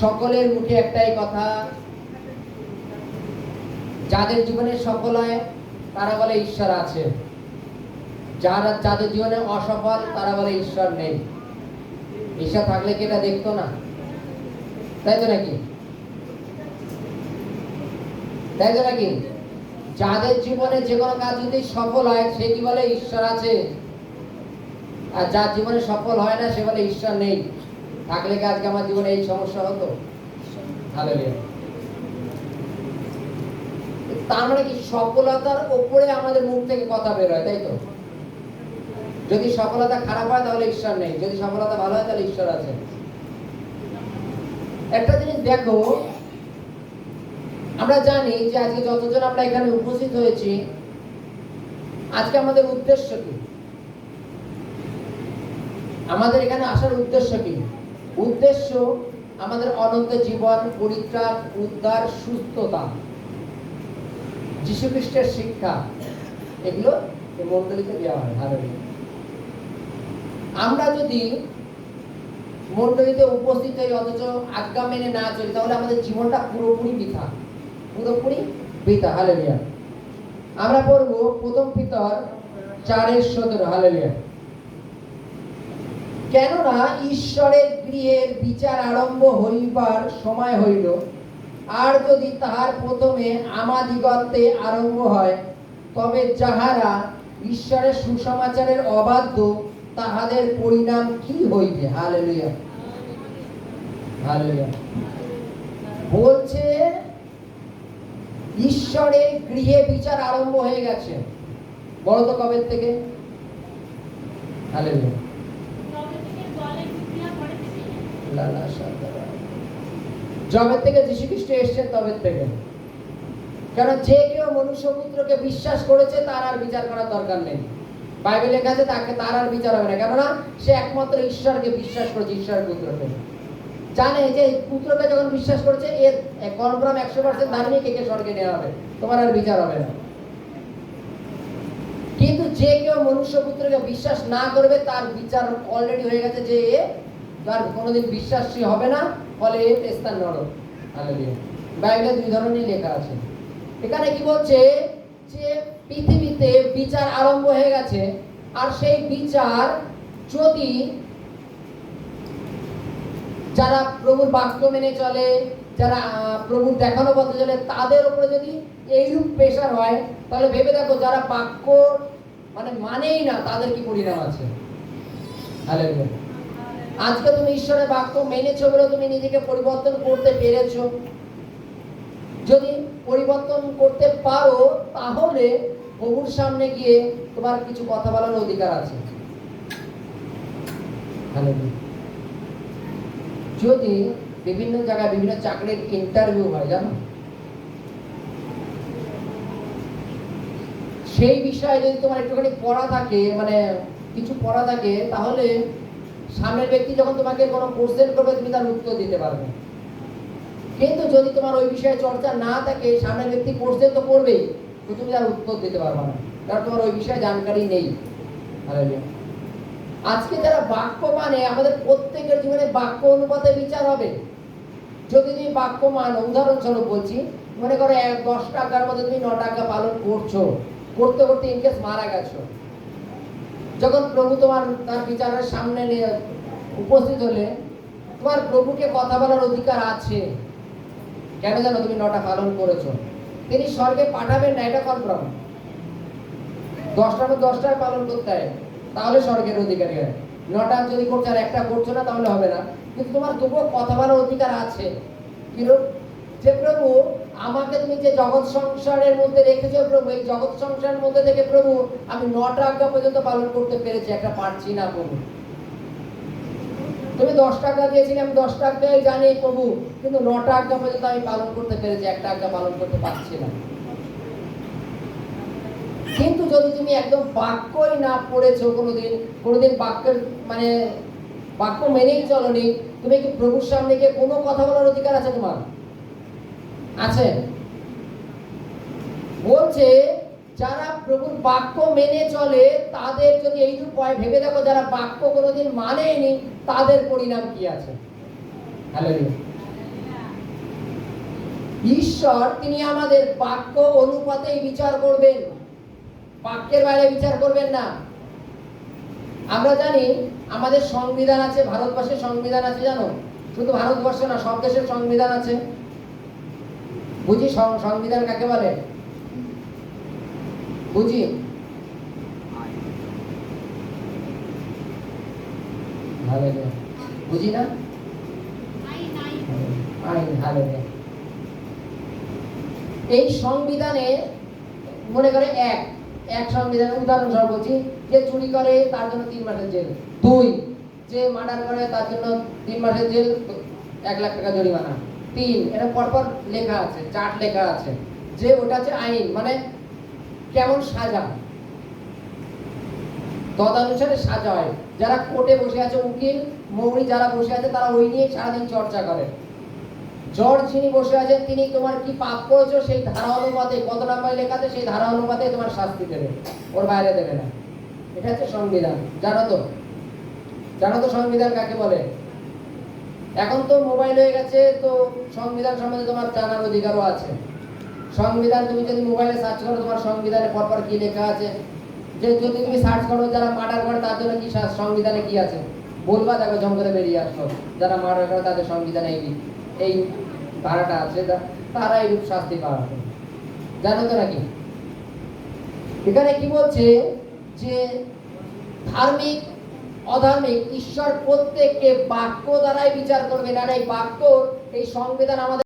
সকলের মুখে একটাই কথা, যাদের জীবনে সফল হয় তারা বলে ঈশ্বর আছে, যাদের জীবনে অসফল তারা বলে ঈশ্বর নেই। ঈশ্বর থাকলে কি এটা দেখতো না? তাই তো নাকি? তাই তো নাকি? যাদের জীবনে যে কোনো কাজ যদি সফল হয় সে কি বলে ঈশ্বর আছে, আর যার জীবনে সফল হয় না সে বলে ঈশ্বর নেই। থাকলে কি আজকে আমার জীবনে এই সমস্যা হতো? হালেলুয়া। তার মানে কি সফলতার উপরে আমাদের মুখ থেকে কথা বের হয়, তাই তো? যদি সফলতা খারাপ হয় তাহলে ঈশ্বর নেই, যদি সফলতা ভালো হয় তাহলে ঈশ্বর আছে। একটা জিনিস দেখো, আমরা জানি যে আজকে যতজন আমরা এখানে উপস্থিত হয়েছি, আজকে আমাদের উদ্দেশ্য কি? আমাদের এখানে আসার উদ্দেশ্য কি? উদ্দেশ্য আমাদের অনন্ত জীবন, পরিত্রাণ, উদ্ধার, সুস্থতা, যীশু খ্রিস্টের শিক্ষা, এগুলো এই মণ্ডলীতে দেওয়া হয়। হালেলুয়া। আমরা যদি মণ্ডলীতে উপস্থিত হই অথচ আজ্ঞা মেনে না চলি তাহলে আমাদের জীবনটা পুরোপুরি বৃথা, পুরোপুরি বৃথা। হালেলুয়া। আমরা পড়ব প্রথম পিতর 4:17। হালেলুয়া। কেননা ঈশ্বরের গৃহের বিচার আরম্ভ হইবার সময় হইল, আর যদি তাহার প্রথমে আমাদিগতে আরম্ভ হয়, তবে যাহারা ঈশ্বরের সুসমাচারের অবাধ্য তাহাদের পরিণাম কি হইবে? হালেলুয়া। হালেলুয়া। বলছে ঈশ্বরের গৃহে বিচার আরম্ভ হয়ে গেছে। বলো তো কবে থেকে? হালেলুয়া। যবে থেকে যীশু খ্রিস্ট এসেছেন তবে থেকে। কেন? যে কেউ মনুষ্য পুত্রকে বিশ্বাস করেছে তার আর বিচার করার দরকার নেই। বাইবেলে লেখা আছে তার আর বিচার হবে না, কেননা সে একমাত্র ঈশ্বরকে বিশ্বাস করেছে, ঈশ্বরের পুত্রকে। জানে যে পুত্রকে যখন বিশ্বাস করেছে এর কনফার্ম 100% ধার্মিক, একে স্বর্গে নেওয়া হবে, তোমার আর বিচার হবে না। কিন্তু যে কেউ মনুষ্য পুত্রকে বিশ্বাস না করবে তার বিচার অলরেডি হয়ে গেছে, যে তার কোনোদিন বিশ্বাসী হবে না, ফলে স্থান নরক। হালেলুয়া। বাইবেলে দুই ধরনের লেখা আছে। এখানে কি বলছে? যে পৃথিবীতে বিচার আরম্ভ হয়ে গেছে, আর সেই বিচার যদি যারা প্রভুর বাক্য মেনে চলে, যারা প্রভুর দেখানো পথে চলে, তাদের উপরে যদি এইরূপ প্রেশার হয়, তাহলে ভেবে দেখো যারা বাক্য মানেই না তাদের কি পরিণাম আছে। হালেলুয়া। আজকে তুমি ঈশ্বরের বাক্য মেনেছো বলে তুমি নিজেকে পরিবর্তন করতে পেরেছো। যদি পরিবর্তন করতে পারো তাহলে প্রভুর সামনে গিয়ে তোমার কিছু কথা বলার অধিকার আছে। যদি বিভিন্ন জায়গায় বিভিন্ন চাকরির ইন্টারভিউ হয়, জানো, সেই বিষয়ে যদি তোমার একটুখানি পড়া থাকে, কিছু পড়া থাকে, তাহলে সামনের ব্যক্তি যখন তোমাকে কোনো কোশ্চেন করবে তুমি তার উত্তর দিতে পারবে। কিন্তু যদি তোমার ওই বিষয়ে চর্চা না থাকে, সামনের ব্যক্তি কোশ্চেন তো করবেই, তুমি তার উত্তর দিতে পারবে না, কারণ তোমার ওই বিষয়ে জানকারি নেই। আজকে যারা বাক্য মানে, আমাদের প্রত্যেকের জীবনে বাক্য অনুপাতে বিচার হবে। যদি তুমি বাক্য মানো, উদাহরণস্বরূপ বলছি, মনে করো 10টা আজ্ঞার মধ্যে তুমি 9টা আজ্ঞা পালন করছো, করতে করতে ইনকেস মারা গেছো, যখন প্রভু তার বিচারের সামনে উপস্থিত হলে তোমার প্রভুকে কথা বলার অধিকার আছে। কেন জানো? তুমি 9টা পালন করেছো। তিনি স্বর্গে পাঠাবেন না, এটা কনফার্ম। 10টার মধ্যে 10টাই পালন করতে হয়, তাহলে স্বর্গের অধিকারী হয়। 9টা যদি করছো আর একটা করছো না, তাহলে হবে না। কিন্তু তোমার তবুও কথা বলার অধিকার আছে। কিন্তু যে প্রভু আমাকে তুমি যে জগৎ সংসারের মধ্যে রেখেছো, প্রভু এই জগৎ সংসারের মধ্যে থেকে প্রভু আমি 9টা আজ্ঞা পর্যন্ত পালন করতে পেরেছি, একটা পারছি না প্রভু। তুমি 10টা আজ্ঞা দিয়েছিলে, আমি 10টা আজ্ঞাই জানি প্রভু, কিন্তু 9টা আজ্ঞা পর্যন্ত আমি পালন করতে পেরেছি, একটা আজ্ঞা পালন করতে পারছি না। কিন্তু যদি তুমি একদম বাক্যই না পড়েছো, কোনোদিন বাক্যের বাক্য মেনেই চলনি, তুমি কি প্রভুর সামনে গিয়ে কোনো কথা বলার অধিকার আছে তোমার? আছে? বলছে যারা প্রভুর বাক্য মেনে চলে তাদের যদি এইরূপ হয়, ভেবে দেখো যারা বাক্য কোনোদিন মানেনি তাদের পরিণাম কি আছে। হালেলুয়া। ঈশ্বর তিনি আমাদের বাক্য অনুপাতেই বিচার করবেন, বাক্যের বাইরে বিচার করবেন না। আমরা জানি আমাদের সংবিধান আছে, ভারতবর্ষের সংবিধান আছে, জানো? শুধু ভারতবর্ষ না, সব দেশের সংবিধান আছে। বুঝি সংবিধান কাকে বলে? বুঝি বুঝি না, আইন। এই সংবিধানে মনে করে এক সংবিধান, উদাহরণস্বরূপ বলছি, যে চুরি করে তার জন্য 3 মাসের জেল, 2 যে মার্ডার করে তার জন্য 3 মাসের জেল, 1 লাখ টাকা জরিমানা, 3 এটা পরপর লেখা আছে, চার্ট লেখা আছে, যে ওটা হচ্ছে আইন, মানে কেমন সাজা, তদানুসারে সাজা হয়। যারা কোর্টে বসে আছে, উকিল মৌরি যারা বসে আছে, তারা ওই নিয়ে সারাদিন চর্চা করে। জজ যিনি বসে আছেন, তিনি তোমার কি পাপ করেছো সেই ধারা অনুপাতে, কত নাম্বার লেখা আছে সেই ধারা অনুপাতে তোমার শাস্তি দেবে, ওর বাইরে দেবে না। এটা হচ্ছে সংবিধান। জানো তো সংবিধান কাকে বলে? এখন তো মোবাইল হয়ে গেছে, তো সংবিধান সম্বন্ধে তোমার জানার অধিকারও আছে। সংবিধান তুমি যদি মোবাইলে সার্চ করো, তোমার সংবিধানে পরপর কি লেখা আছে, যে যদি তুমি সার্চ করো যারা মার্ডার করে তার জন্য কি সংবিধানে কি আছে বলবা, দেখো জম করে বেরিয়ে আসলো, যারা মার্ডার করে তাদের সংবিধানে এই ধারাটা আছে, তারা এইরূপ শাস্তি পাবে। জানো তো নাকি? এখানে কি বলছে যে ধার্মিক অধার্মিক ঈশ্বর প্রত্যেককে বাক্য দ্বারাই বিচার করবেন, আর এই বাক্য, এই সংবিধান আমাদের